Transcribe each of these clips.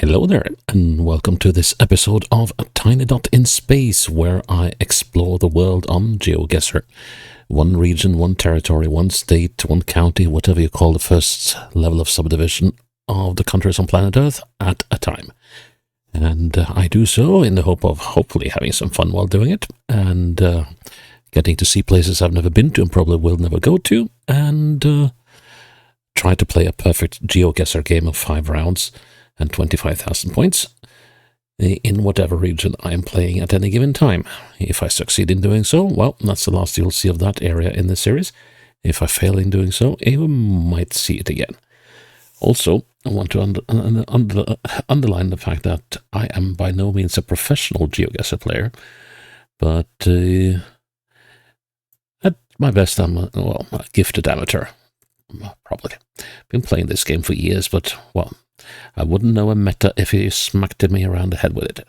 Hello there, and welcome to this episode of A Tiny Dot in Space, where I explore the world on GeoGuessr. One region, one territory, one state, one county, whatever you call the first level of subdivision of the countries on planet Earth at a time. And I do so in the hope of hopefully having some fun while doing it, and getting to see places I've never been to and probably will never go to, and try to play a perfect GeoGuessr game of 5 rounds and 25,000 points in whatever region I am playing at any given time. If I succeed in doing so, well, that's the last you'll see of that area in this series. If I fail in doing so, you might see it again. Also, I want to underline the fact that I am by no means a professional GeoGuessr player, but at my best, I'm a gifted amateur, probably. Been playing this game for years, but, well, I wouldn't know a meta if he smacked me around the head with it.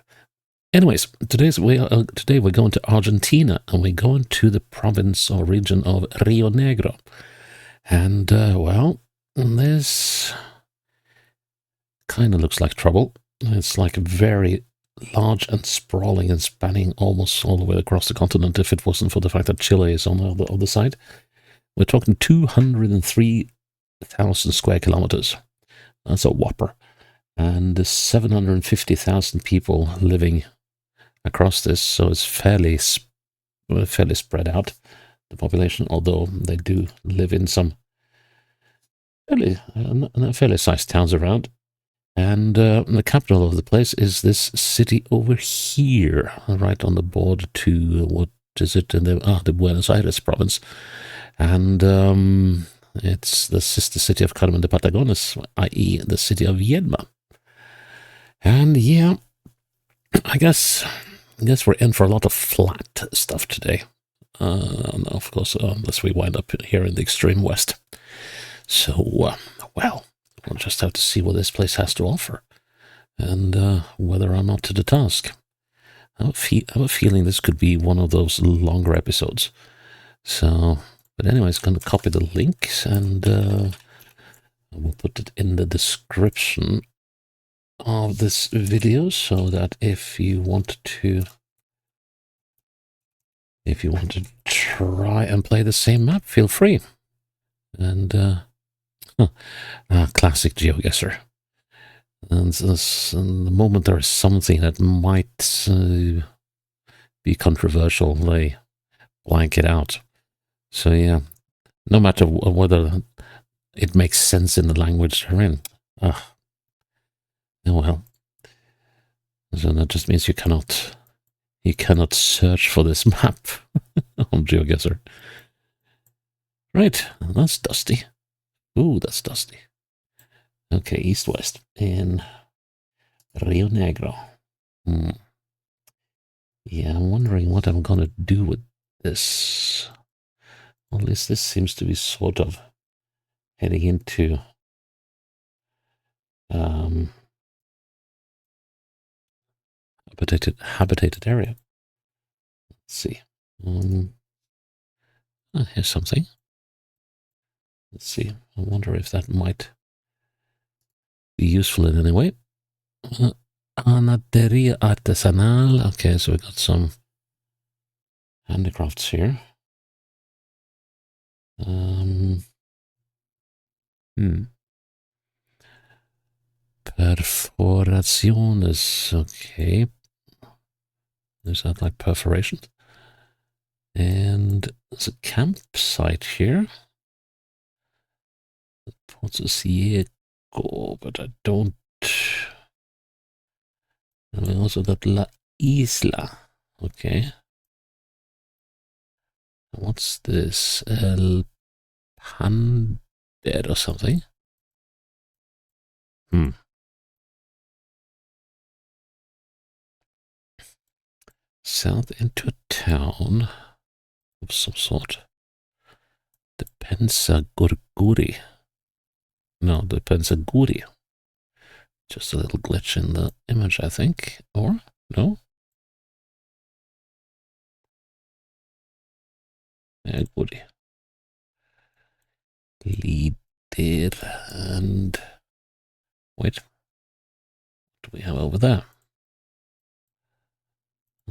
Anyways, today we're going to Argentina, and we're going to the province or region of Río Negro. And, well, this kind of looks like trouble. It's like very large and sprawling and spanning almost all the way across the continent if it wasn't for the fact that Chile is on the other side. We're talking 203,000 square kilometers. That's a whopper. And 750,000 people living across this, so it's fairly spread out, the population, although they do live in some fairly sized towns around. And the capital of the place is this city over here, right on the border to, what is it, the Buenos Aires province. And it's the sister city of Carmen de Patagones, i.e. the city of Viedma. And yeah, I guess we're in for a lot of flat stuff today. Of course, unless we wind up here in the extreme west. So, well, we'll just have to see what this place has to offer, and whether I'm up to the task. I have a feeling this could be one of those longer episodes. So, but anyways, going to copy the links, and we'll put it in the description of this video, so that if you want to try and play the same map, feel free. And classic GeoGuessr. And the moment there is something that might be controversial, they blank it out. So yeah, no matter whether it makes sense in the language they're in. Oh well. So that just means you cannot search for this map on GeoGuessr. Right, that's dusty. Ooh, that's dusty. Okay, east-west in Rio Negro. Yeah, I'm wondering what I'm gonna do with this. Well, at least this seems to be sort of heading into habitated area. Let's see. Here's something. Let's see. I wonder if that might be useful in any way. Anaderia artesanal. Okay, so we got some handicrafts here. Perforaciones. Okay. Is that like perforation? And there's a campsite here. Pozzo Ciego, but I don't. And we also got La Isla. Okay. What's this? El Pander or something? South into a town of some sort. The Pensagurguri. No, the Pensaguri. Just a little glitch in the image, I think. Or, no? Guri. Leader and... Wait. we have over there?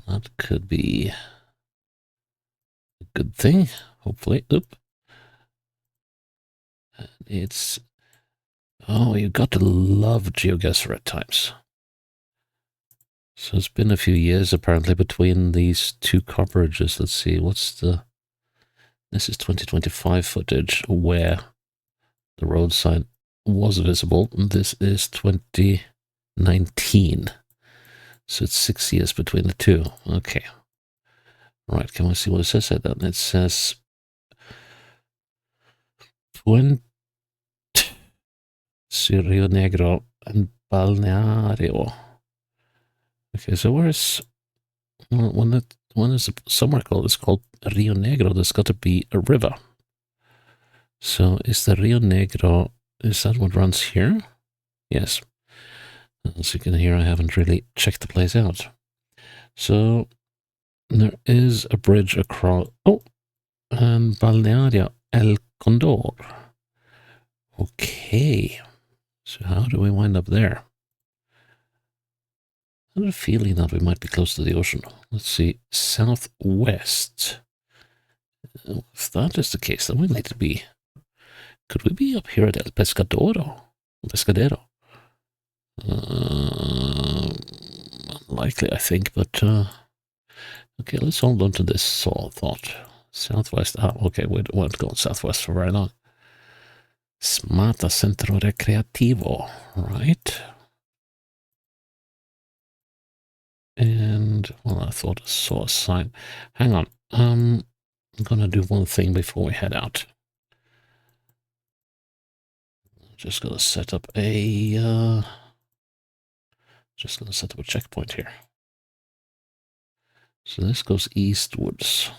That could be a good thing, hopefully. Oop. It's... Oh, you got to love GeoGuessr at times. So it's been a few years, apparently, between these two coverages. Let's see, what's the... This is 2025 footage where the road sign was visible. This is 2019. So it's 6 years between the two. Okay. Right, can we see what it says then? It says 20 Río Negro and Balneario. Okay, so where's... When is somewhere called, it's called Rio Negro, there's got to be a river. So is the Rio Negro, is that what runs here? Yes. As you can hear, I haven't really checked the place out. So there is a bridge across... Oh! And Balneario El Condor. Okay. So how do we wind up there? I have a feeling that we might be close to the ocean. Let's see. Southwest. If that is the case, then we need to be... Could we be up here at El Pescadero? Unlikely, I think, but... okay, let's hold on to this thought. Southwest. Ah, okay, we won't go southwest for very long. Smata Centro Recreativo, right? And, well, I thought I saw a sign. Hang on. I'm gonna do one thing before we head out. Just gonna set up a checkpoint here. So this goes eastwards.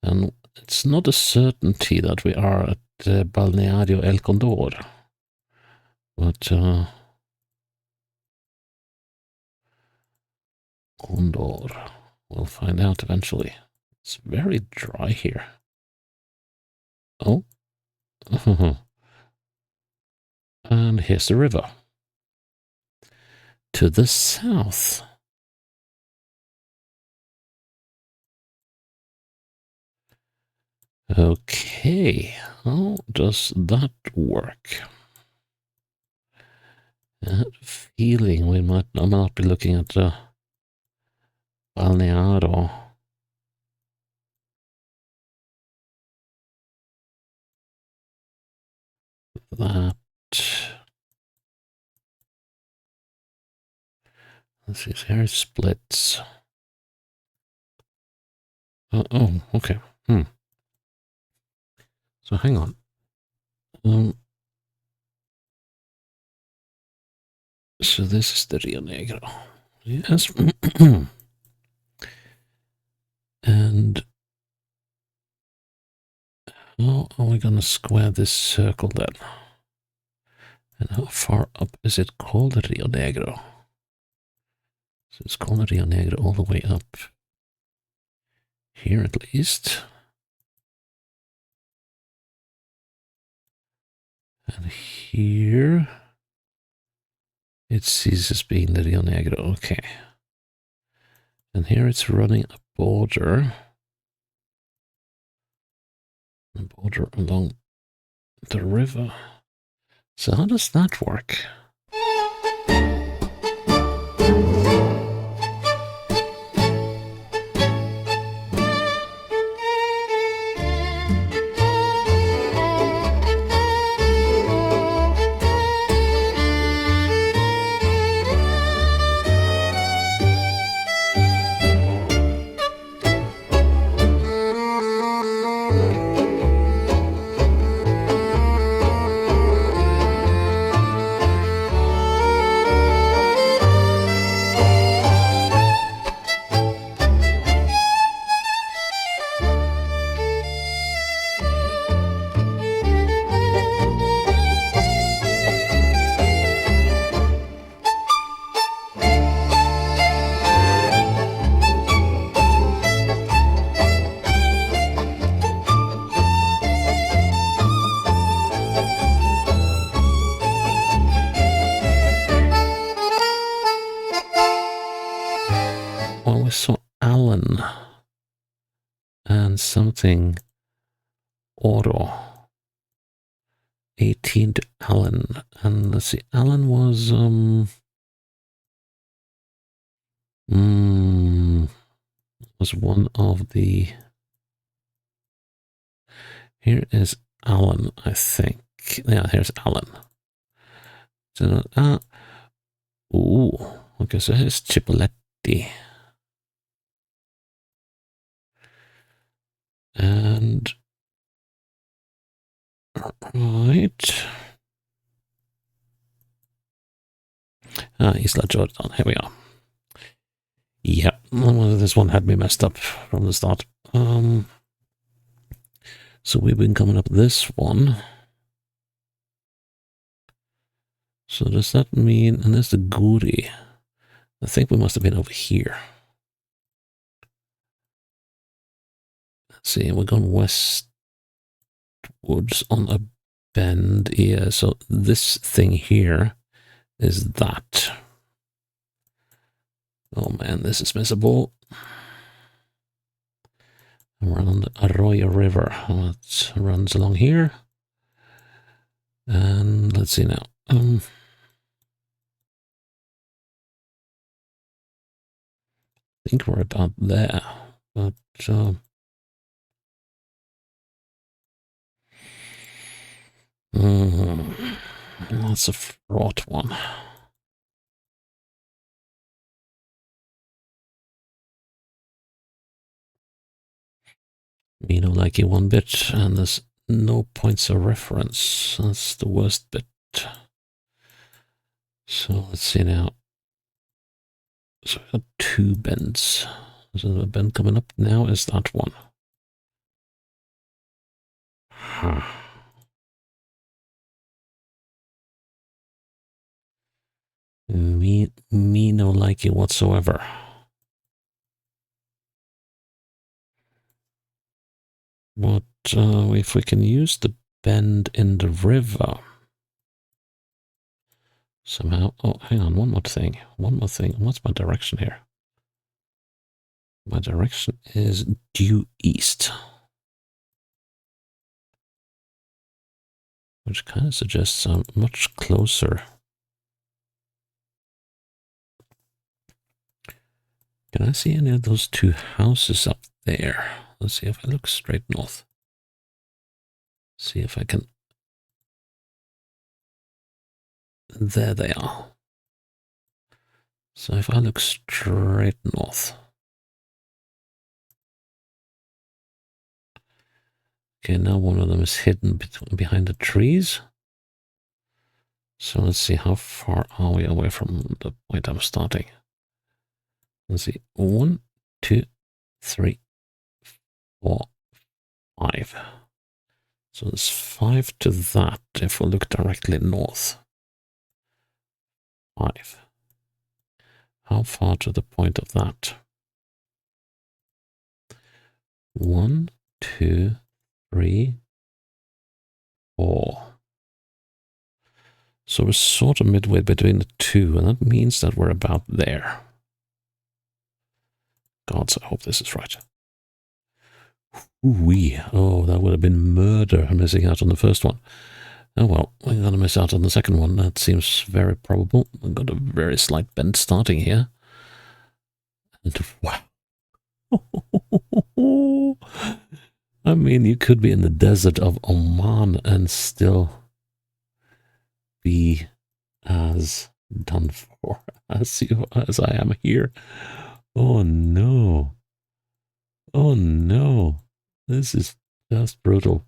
And it's not a certainty that we are at Balneario El Condor. But Condor. We'll find out eventually. It's very dry here. Oh. And here's the river. To the south. Okay. How does that work? That feeling we might not be looking at the Balneario. That... Let's see, here splits. Oh, okay. So hang on. So this is the Rio Negro. Yes. And how are we going to square this circle then? And how far up is it called Rio Negro? So it's called Rio Negro all the way up here at least. And here it ceases being the Rio Negro. Okay. And here it's running a border. A border along the river. So how does that work? and something Oro. 18 to Alan. And let's see, Alan was one of the... Here is Alan, I think. Yeah, here's Alan. So, okay, so here's Cipoletti. And... Right. Isla Jordan, here we are. Yeah, this one had me messed up from the start. So we've been coming up this one. So does that mean, and there's the Guri. I think we must have been over here. Let's see, we're going westwards on a bend here. So this thing here is that. Oh man, this is missable. Around the Arroyo River. It runs along here. And let's see now. I think we're about there. But that's a fraught one. Me no like you one bit, and there's no points of reference. That's the worst bit. So let's see now. So we got two bends. So the bend coming up now is that one. Huh. Me no like you whatsoever. But if we can use the bend in the river somehow. Oh, hang on, one more thing. What's my direction here? My direction is due east, which kind of suggests I'm much closer. Can I see any of those two houses up there? Let's see if I look straight north. See if I can... There they are. So if I look straight north. Okay, now one of them is hidden behind the trees. So let's see, how far are we away from the point I'm starting? Let's see, 1, 2, 3, 4, 5. So there's 5 to that if we look directly north. 5. How far to the point of that? 1, 2, 3, 4. So we're sort of midway between the two, and that means that we're about there. Gods, I hope this is right. Ooh-wee. Oh, that would have been murder missing out on the first one. Oh well, we're going to miss out on the second one. That seems very probable. We've got a very slight bend starting here. And wow. I mean, you could be in the desert of Oman and still be as done for as I am here. Oh no. Oh no. This is just brutal.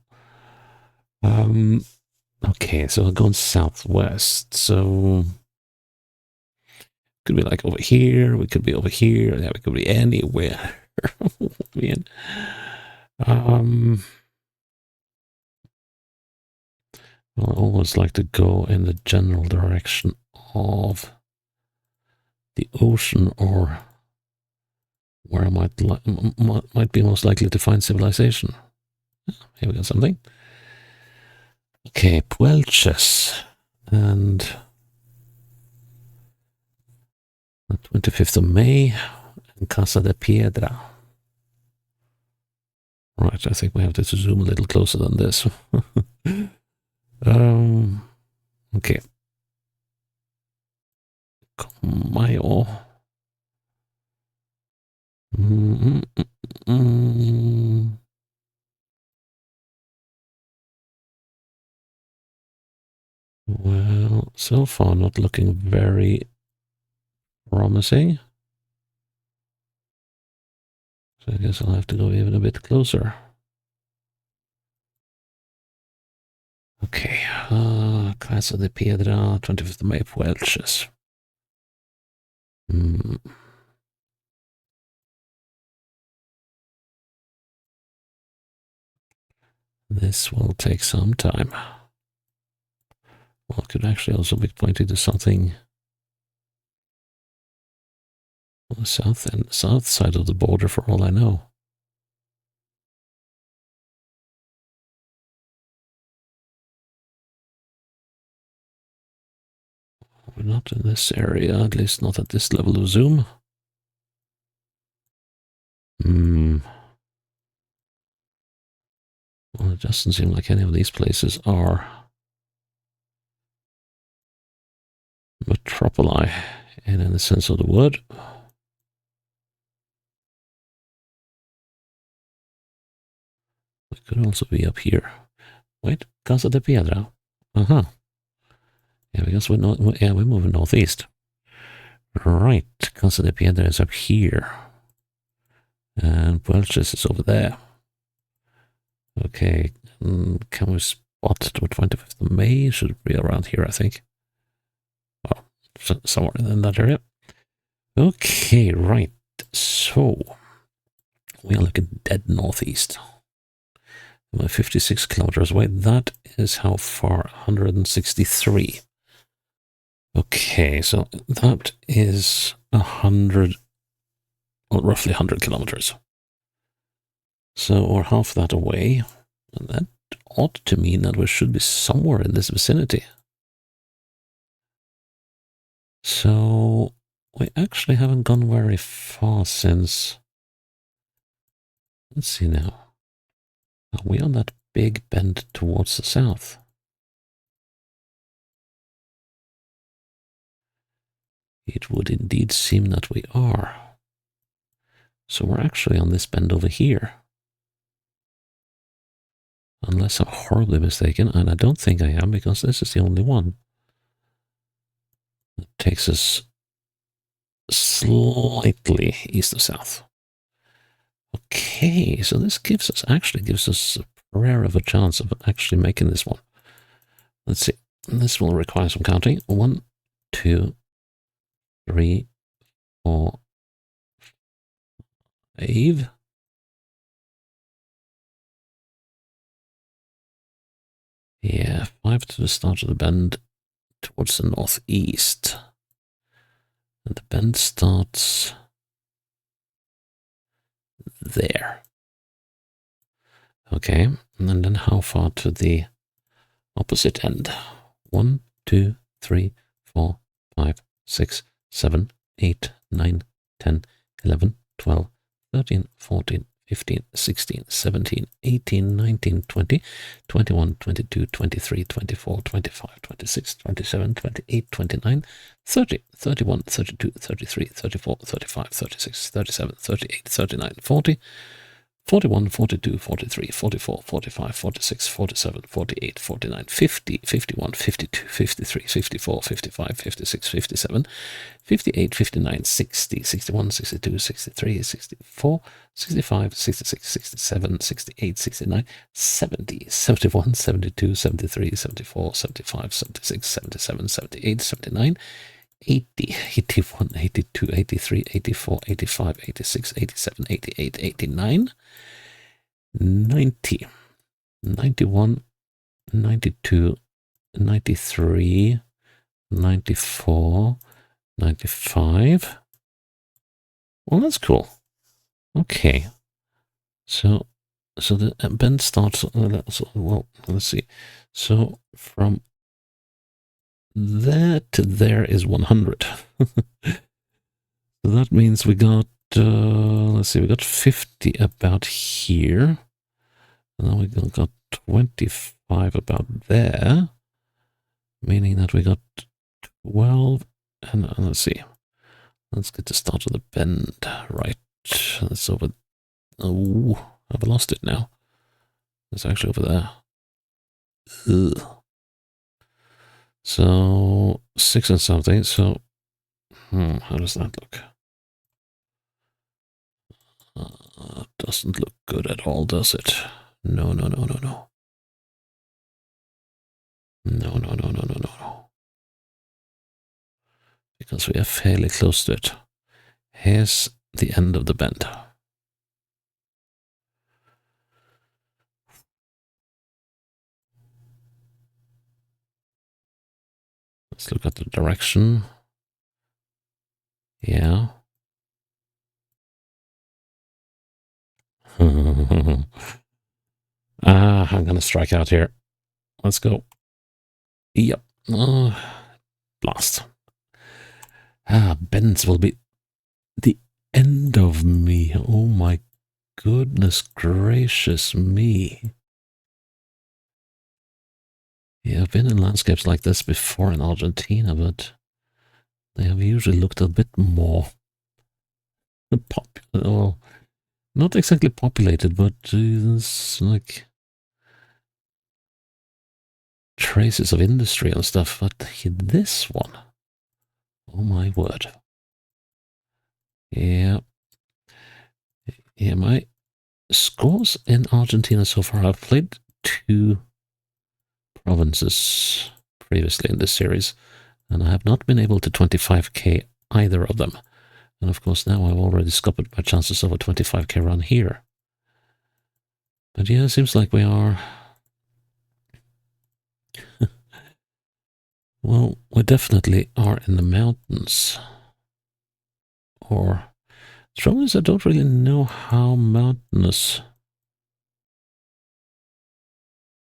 Okay, so I'm going southwest. So could be like over here, we could be over here, yeah, we could be anywhere. I always like to go in the general direction of the ocean, or where I might be most likely to find civilization. Here we got something. Okay, Puelches, and the 25th of May in Casa de Piedra. Right, I think we have to zoom a little closer than this. Okay. Mayo. Well, so far not looking very promising. So I guess I'll have to go even a bit closer. Okay, Casa de Piedra, 25th of May, Welches. This will take some time. Well, it could actually also be pointing to something on the south side of the border for all I know. We're not in this area, at least not at this level of zoom. Well, it doesn't seem like any of these places are metropoli in any sense of the word. It could also be up here. Wait, Casa de Piedra. Uh-huh. Yeah, because we're moving northeast. Right, Casa de Piedra is up here. And Welches is over there. Okay, can we spot the 25th of May? Should be around here, I think. Well, somewhere in that area. Okay, right. So, we are looking dead northeast. We're 56 kilometers away. That is how far? 163. Okay, so that is 100, well, roughly 100 kilometers. So we're half that away, and that ought to mean that we should be somewhere in this vicinity. So we actually haven't gone very far since... Let's see now. Are we on that big bend towards the south? It would indeed seem that we are. So we're actually on this bend over here. Unless I'm horribly mistaken, and I don't think I am, because this is the only one. It takes us slightly east of south. Okay, so this actually gives us a prayer of a chance of actually making this one. Let's see. This will require some counting. 1, 2, 3, 4, 5. Yeah, 5 to the start of the bend towards the northeast. And the bend starts there. Okay, and then how far to the opposite end? 1, 2, 3, 4, 5, 6, 7, 8, 9, 10, 11, 12, 13, 14, 15, 16, 17, 18, 19, 20, 21, 22, 23, 24, 25, 26, 27, 28, 29, 30, 31, 32, 33, 34, 35, 36, 37, 38, 39, 40, 41, 42, 43, 44, 45, 46, 47, 48, 49, 50, 51, 52, 53, 54, 55, 56, 57, 58, 59, 60, 61, 62, 63, 64, 65, 66, 67, 68, 69, 70, 71, 72, 73, 74, 75, 76, 77, 78, 79, 80, 81, 82, 83, 84, 85, 86, 87, 88, 89, 90, 91, 92, 93, 94, 95. Well, that's cool. Okay. So the bend starts, well, let's see. So from there to there is 100. So that means we got, let's see, we got 50 about here. And then we got 25 about there, meaning that we got 12. And let's see. Let's get the start of the bend. Right. That's over. Oh, I've lost it now. It's actually over there. Ugh. So 6 and something. So, how does that look? Doesn't look good at all, does it? No, no, no, no, no. No, no, no, no, no, no, no. Because we are fairly close to it. Here's the end of the bend. Let's look at the direction. Yeah. I'm gonna strike out here. Let's go. Yep. Blast. Bends will be the end of me. Oh my goodness gracious me. Yeah, I've been in landscapes like this before in Argentina, but they have usually looked a bit more popular. Well, not exactly populated, but there's like traces of industry and stuff. But this one, oh my word. Yeah. Yeah, my scores in Argentina so far, I've played 2 provinces previously in this series, and I have not been able to 25k either of them. And of course, now I've already scuppered my chances of a 25k run here. But yeah, it seems like we are. Well, we definitely are in the mountains. Or, the trouble is, I don't really know how mountainous.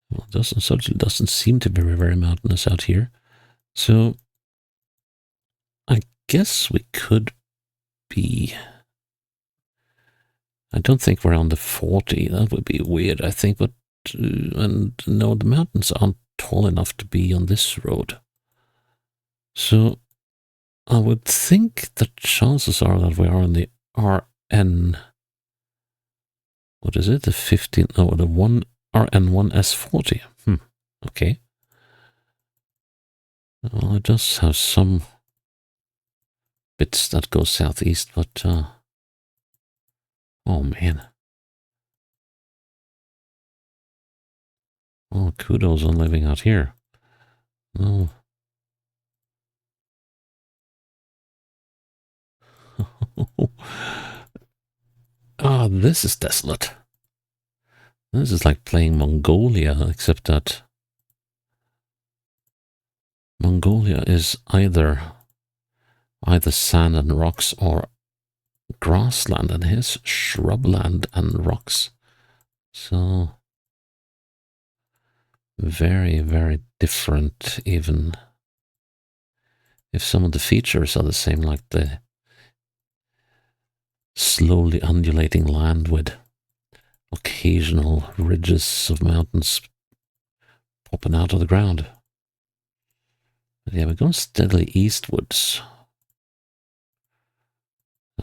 Well, it certainly doesn't seem to be very mountainous out here. So, I guess we could be. I don't think we're on the 40. That would be weird, I think. But, and no, the mountains aren't tall enough to be on this road. So, I would think the chances are that we are in the RN. What is it? The 15. No, the RN1S40. Okay. Well, it does have some bits that go southeast, but oh man. Oh, kudos on living out here. Oh. This is desolate. This is like playing Mongolia, except that Mongolia is either sand and rocks or grassland, and here's shrubland and rocks. So very, very different, even if some of the features are the same, like the slowly undulating land with occasional ridges of mountains popping out of the ground. But yeah, we're going steadily eastwards.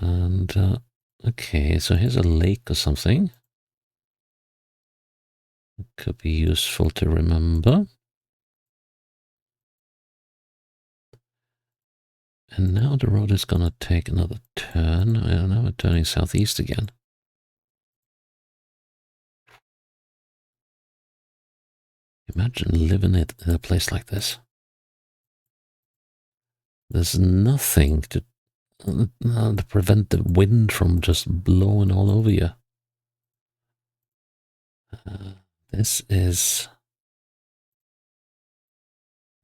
And, okay, so here's a lake or something. It could be useful to remember. And now the road is gonna take another turn. Now we're turning southeast again. Imagine living in a place like this. There's nothing to prevent the wind from just blowing all over you. This is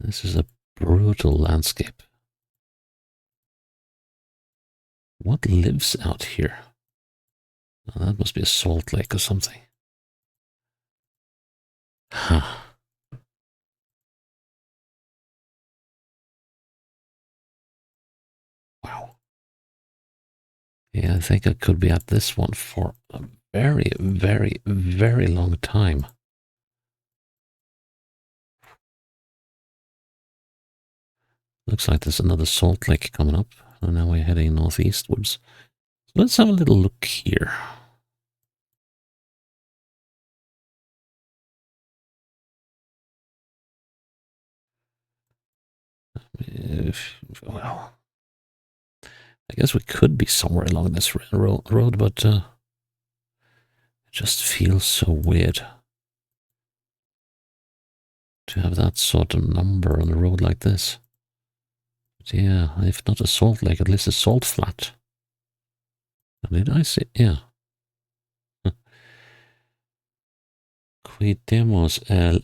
a brutal landscape. What lives out here? Oh, that must be a salt lake or something. Huh. Wow. Yeah, I think I could be at this one for a very, very, very long time. Looks like there's another salt lake coming up, and now we're heading northeastwards. So let's have a little look here. Well, I guess we could be somewhere along this road, but it just feels so weird to have that sort of number on a road like this. But yeah, if not a salt lake, at least a salt flat. Did I say? Yeah. Cuidemos el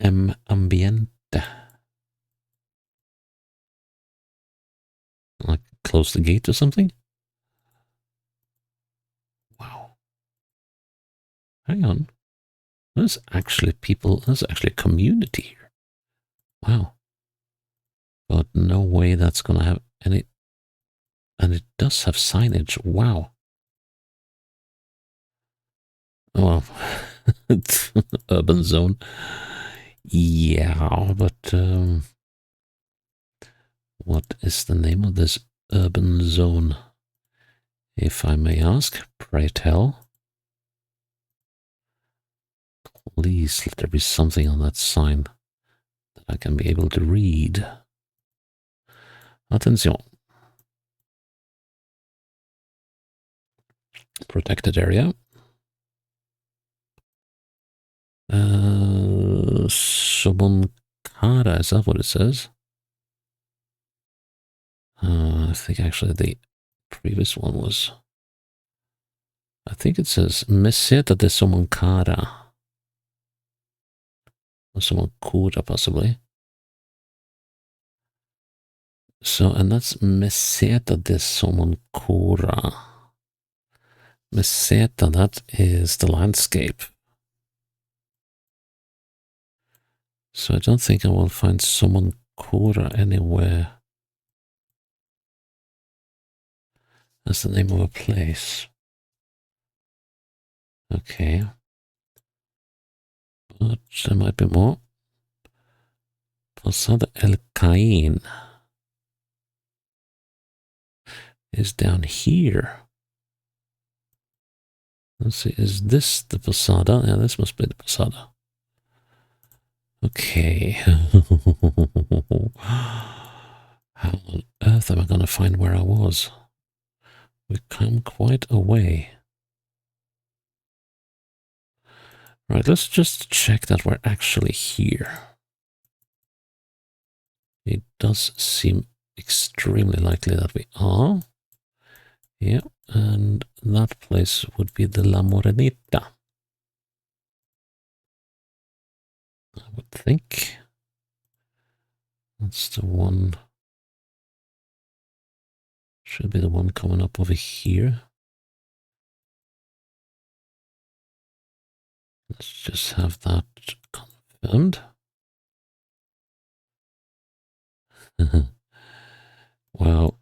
ambiente. Like close the gate or something? Wow. Hang on. There's actually people, there's actually a community here. Wow. But no way that's going to have any, and it does have signage. Wow. Well, it's urban zone. Yeah, but what is the name of this urban zone? If I may ask, pray tell. Please let there be something on that sign that I can be able to read. Attention. Protected area. Somonkara, is that what it says? I think actually the previous one was... I think it says Meseta de Somonkara. Or Somonkura, possibly. So, and that's Meseta de Somonkura. Meseta, that is the landscape. So I don't think I will find Somonkura anywhere. That's the name of a place. Okay. But there might be more. Posada El Caín is down here. Let's see, is this the Posada? Yeah, this must be the Posada. Okay. How on earth am I going to find where I was? We've come quite a way. Right, let's just check that we're actually here. It does seem extremely likely that we are. Yeah, and that place would be the La Morenita. I would think. That's the one. Should be the one coming up over here. Let's just have that confirmed. Wow.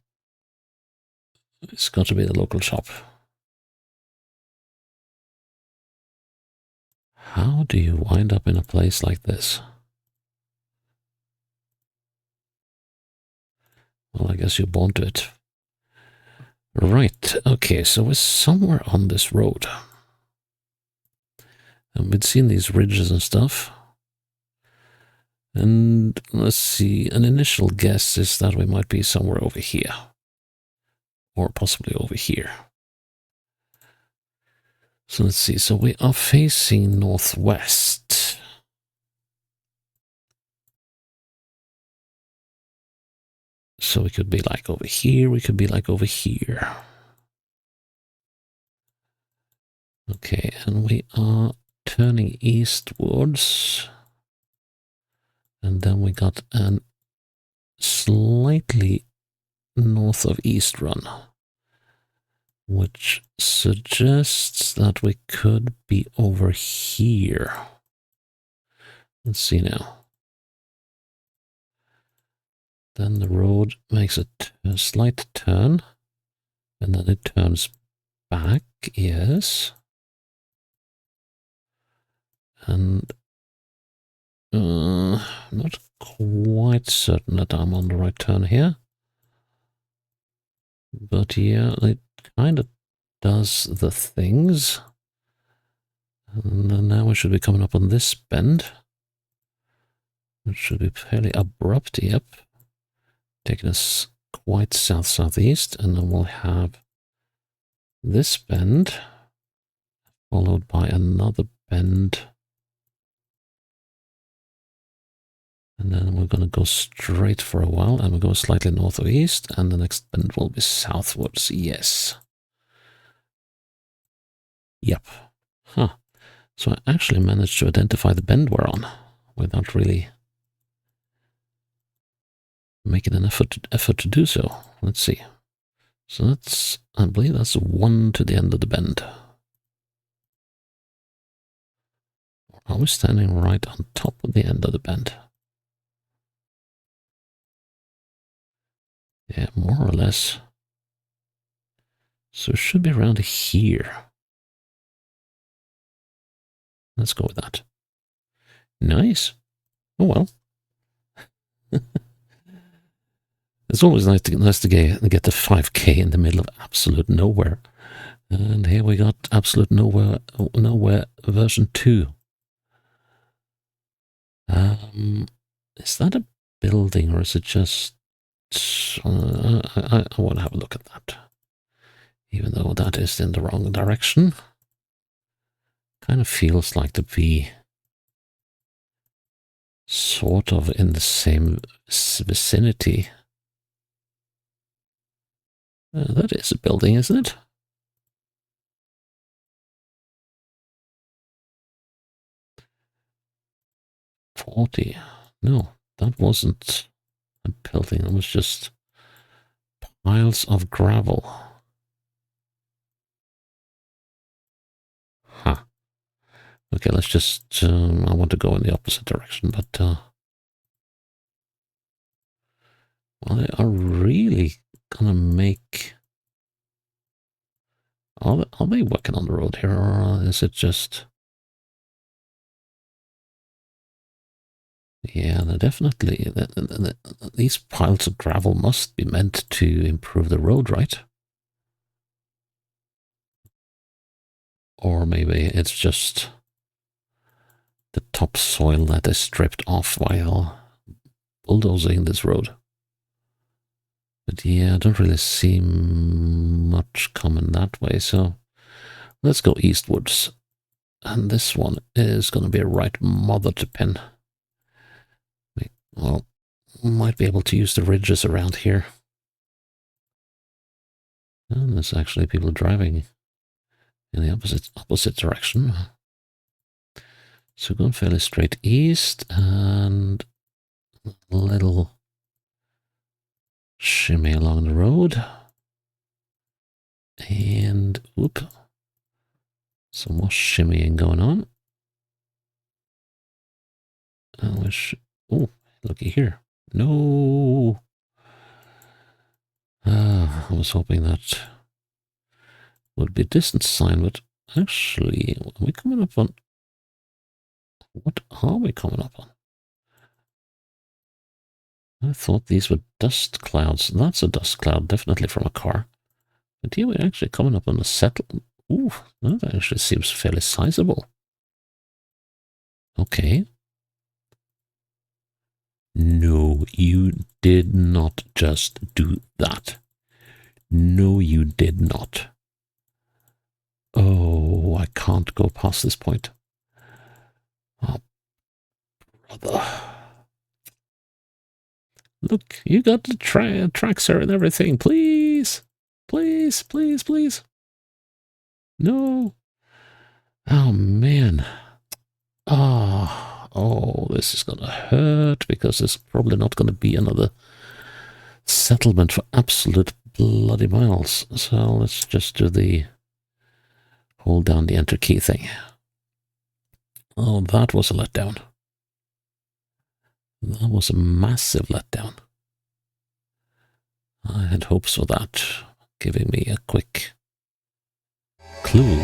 It's got to be the local shop. How do you wind up in a place like this? Well, I guess you're born to it. Right, okay, so we're somewhere on this road. And we'd seen these ridges and stuff. And let's see, an initial guess is that we might be somewhere over here. Or possibly over here. So let's see, so we are facing northwest. So we could be like over here, we could be like over here. Okay, and we are turning eastwards. And then we got an slightly north of east run, which suggests that we could be over here. Let's see now. Then the road makes a slight turn, and then it turns back, yes. And not quite certain that I'm on the right turn here. But yeah, it kind of does the things. And then now we should be coming up on this bend. It should be fairly abrupt, yep. Taking us quite south-southeast, and then we'll have this bend, followed by another bend. And then we're going to go straight for a while, and we'll go slightly north or east, and the next bend will be southwards, yes. Yep. Huh. So I actually managed to identify the bend we're on, without really making an effort to do so. Let's see. So that's, I believe that's 1 to the end of the bend. Are we standing right on top of the end of the bend? Yeah, more or less. So it should be around here. Let's go with that. Nice. Oh well. It's always nice to get the 5K in the middle of absolute nowhere. And here we got absolute nowhere version 2. Is that a building or is it just... I want to have a look at that. Even though that is in the wrong direction. Kind of feels like to be sort of in the same vicinity. That is a building, isn't it? $40. No, that wasn't a building. It was just piles of gravel. Huh. Okay, let's just... I want to go in the opposite direction, but... well, they are really gonna make... Are they working on the road here, or is it just... Yeah, they're definitely... these piles of gravel must be meant to improve the road, right? Or maybe it's just the topsoil that is stripped off while bulldozing this road. But yeah, I don't really see much coming that way, so let's go eastwards. And this one is going to be a right mother to pin. Well, might be able to use the ridges around here. And there's actually people driving in the opposite direction. So going fairly straight east and a little shimmy along the road. And whoop. Some more shimmying going on. Oh, looky here. No. I was hoping that would be a distance sign, but actually, are we coming up on... What are we coming up on? I thought these were dust clouds. That's a dust cloud, definitely from a car. But here we're actually coming up on a settlement. Ooh, that actually seems fairly sizable. Okay. No, you did not just do that. No, you did not. Oh, I can't go past this point. Oh, brother. Look, you got the tracks and everything. Please. Please, please, please. No. Oh, man. Oh, this is going to hurt because there's probably not going to be another settlement for absolute bloody miles. So let's just do the hold down the enter key thing. Oh, that was a letdown. That was a massive letdown. I had hopes for that, giving me a quick clue.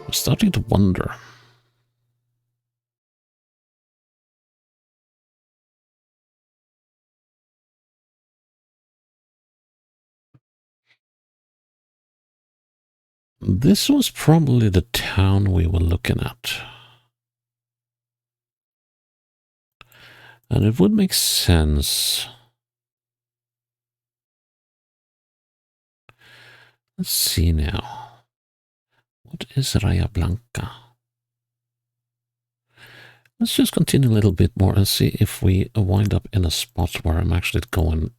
I'm starting to wonder. This was probably the town we were looking at. And it would make sense. Let's see now. What is Raya Blanca? Let's just continue a little bit more and see if we wind up in a spot where I'm actually going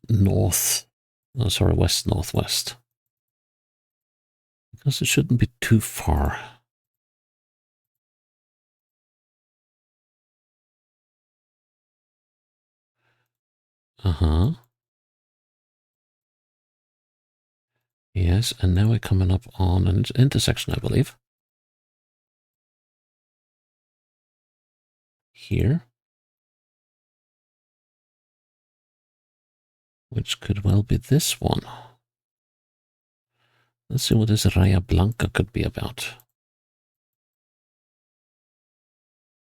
west-northwest. Because it shouldn't be too far. Uh-huh. Yes, and now we're coming up on an intersection, I believe. Here. Which could well be this one. Let's see what this Raya Blanca could be about.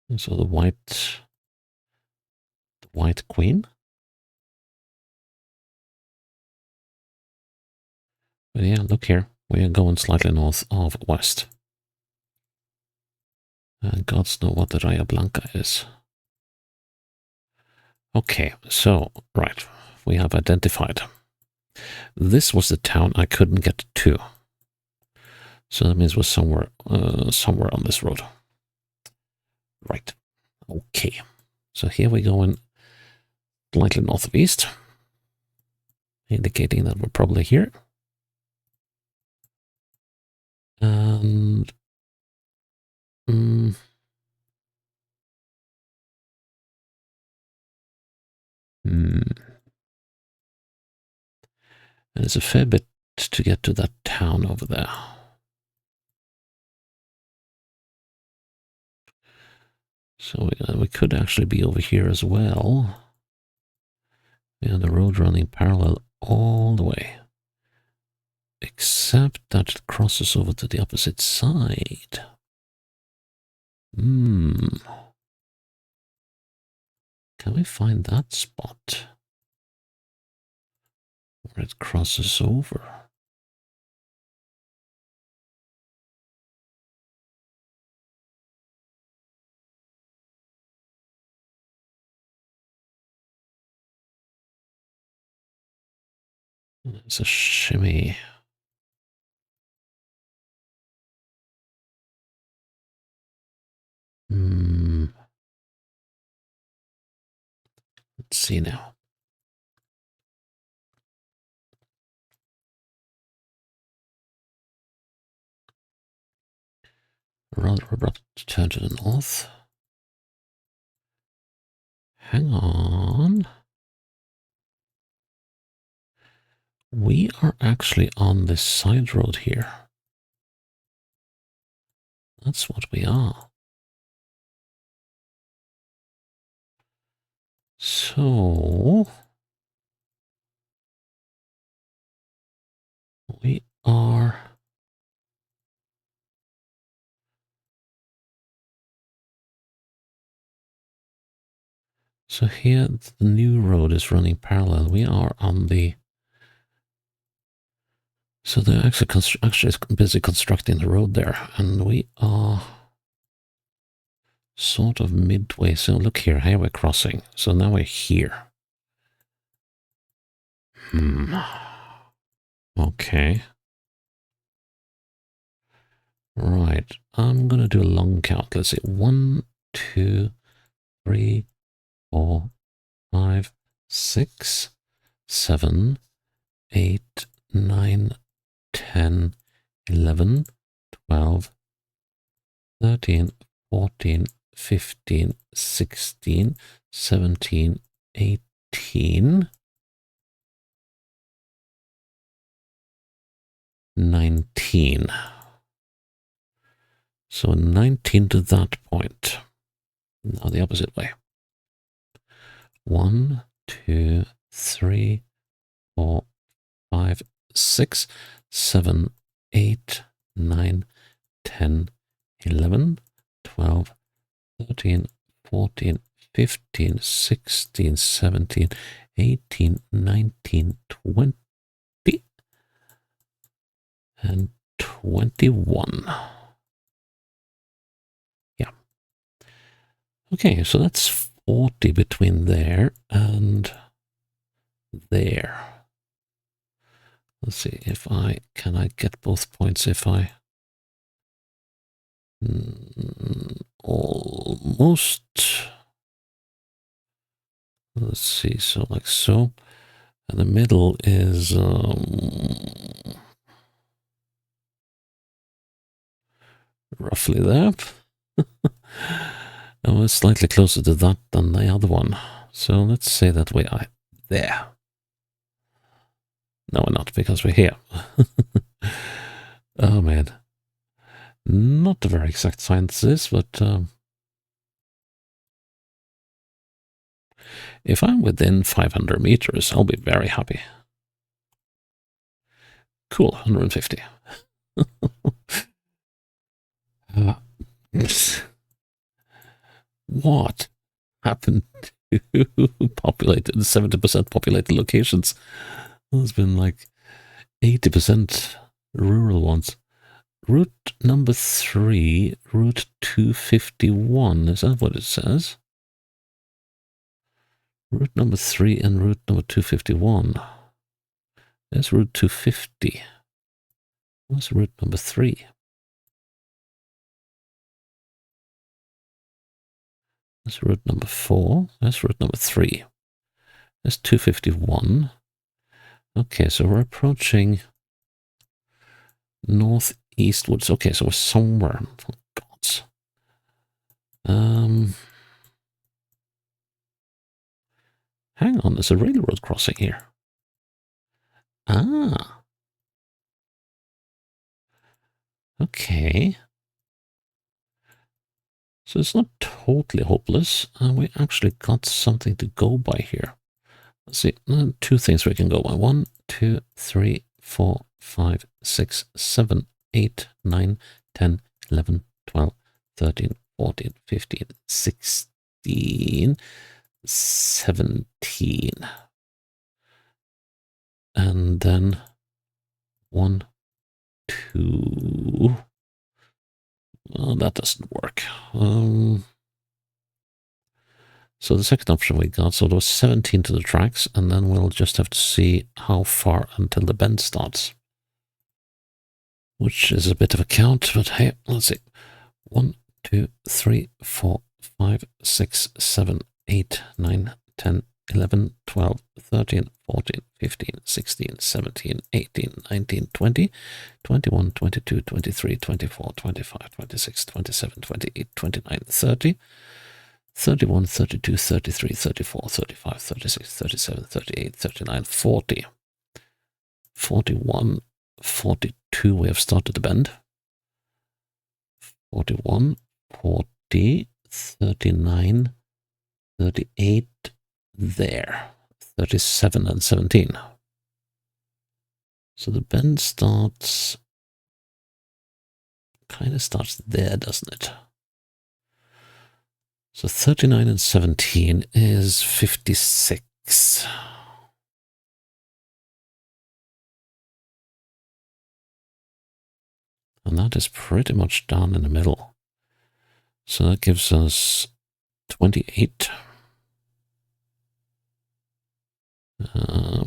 And so the white queen. But yeah, look here. We are going slightly north of west. And gods know what the Raya Blanca is. Okay, so, right. We have identified. This was the town I couldn't get to. So that means we're somewhere on this road. Right. Okay. So here we go in slightly north of east, indicating that we're probably here. And and it's a fair bit to get to that town over there. So we could actually be over here as well. And the road running parallel all the way. Except that it crosses over to the opposite side. Can we find that spot? Where it crosses over? It's a shimmy. Let's see now. Rather abrupt turn to the north. Hang on. We are actually on this side road here. That's what we are. So we are so here the new road is running parallel. We are on the so they're actually busy constructing the road there, and we are sort of midway. So look here, here we're crossing. So now we're here. Okay. Right. I'm gonna do a long count. Let's see. 1, 2, 3, 4, 5, 6, 7, 8, 9, 10, 11, 12, 13, 14, 15, 16, 17, 18, 19. So 19 to that point. Now the opposite way. 1, 2, 3, 4, 5, 6, 7, 8, 9, 10, 11, 12, 13, 14, 15, 16, 17, 18, 19, 20, and 21. Yeah. Okay, so that's 40 between there and there. Let's see if can I get both points if I almost. Let's see, so like so. And the middle is roughly there. And we're slightly closer to that than the other one. So let's say that we are there. No, we're not, because we're here. Oh, man. Not a very exact science, this, but if I'm within 500 meters, I'll be very happy. Cool, 150. What happened to populated 70% populated locations? There's been like 80% rural ones. Route number 3, Route 251. Is that what it says? Route number 3 and route number 251. There's Route 250. What's route number 3? That's route number 4. That's route number 3. That's 251. Okay, so we're approaching northeastwards. Okay, so we're somewhere. For God's. Hang on, there's a railroad crossing here. Ah. Okay. So it's not totally hopeless. We actually got something to go by here. Let's see, 2 things we can go by. 1, 2, 3, 4, 5, 6, 7, 8, 9, 10, 11, 12, 13, 14, 15, 16, 17. And then 1, 2. Well, that doesn't work. So the second option we got, so there was 17 to the tracks, and then we'll just have to see how far until the bend starts. Which is a bit of a count, but hey, let's see. 1, 2, 3, 4, 5, 6, 7, 8, 9, 10, 11, 12, 13, 14, 15, 16, 17, 18, 19, 20, 21, 22, 23, 24, 25, 26, 27, 28, 29, 30, 31, 32, 33, 34, 35, 36, 37, 38, 39, 40, 41, 42, we have started the bend. 41, 40, 39, 38, there. 37 and 17. So the bend starts, kind of starts there, doesn't it? So 39 and 17 is 56. And that is pretty much down in the middle. So that gives us 28.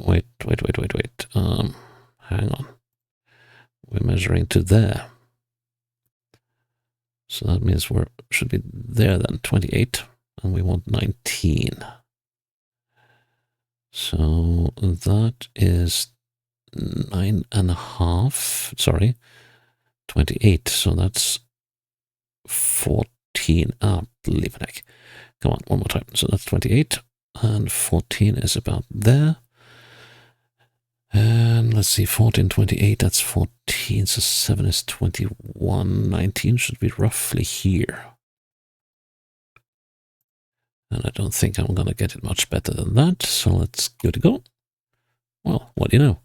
Wait. Hang on. We're measuring to there. So that means we should be there then, 28. And we want 19. So that is 9.5. Sorry. 28, so that's 14. Leave it heck. Come on, one more time. So that's 28, and 14 is about there. And let's see, 14, 28, that's 14, so 7 is 21, 19 should be roughly here. And I don't think I'm going to get it much better than that, so let's give it a go. Well, what do you know?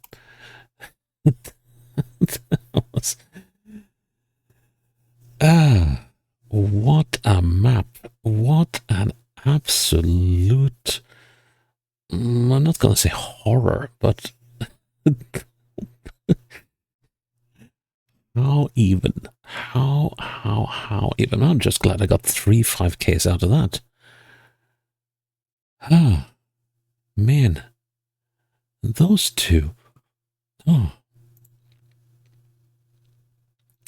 What a map. What an absolute... I'm not going to say horror, but... How even? How even? I'm just glad I got 3 5Ks out of that. Man. Those two. Oh.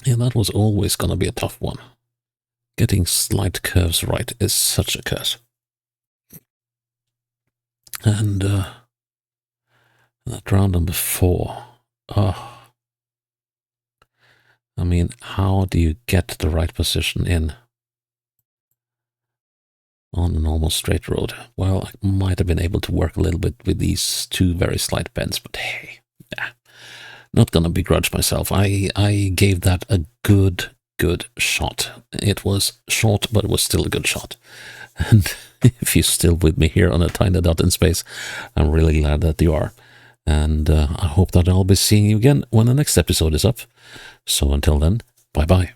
Yeah, that was always going to be a tough one. Getting slight curves right is such a curse. And that round number 4. Oh. I mean, how do you get the right position in on a normal straight road? Well, I might have been able to work a little bit with these 2 very slight bends, but hey, nah, not gonna begrudge myself. I gave that a good shot. It was short, but it was still a good shot. And if you're still with me here on a tiny dot in space, I'm really glad that you are. And I hope that I'll be seeing you again when the next episode is up. So until then, bye-bye.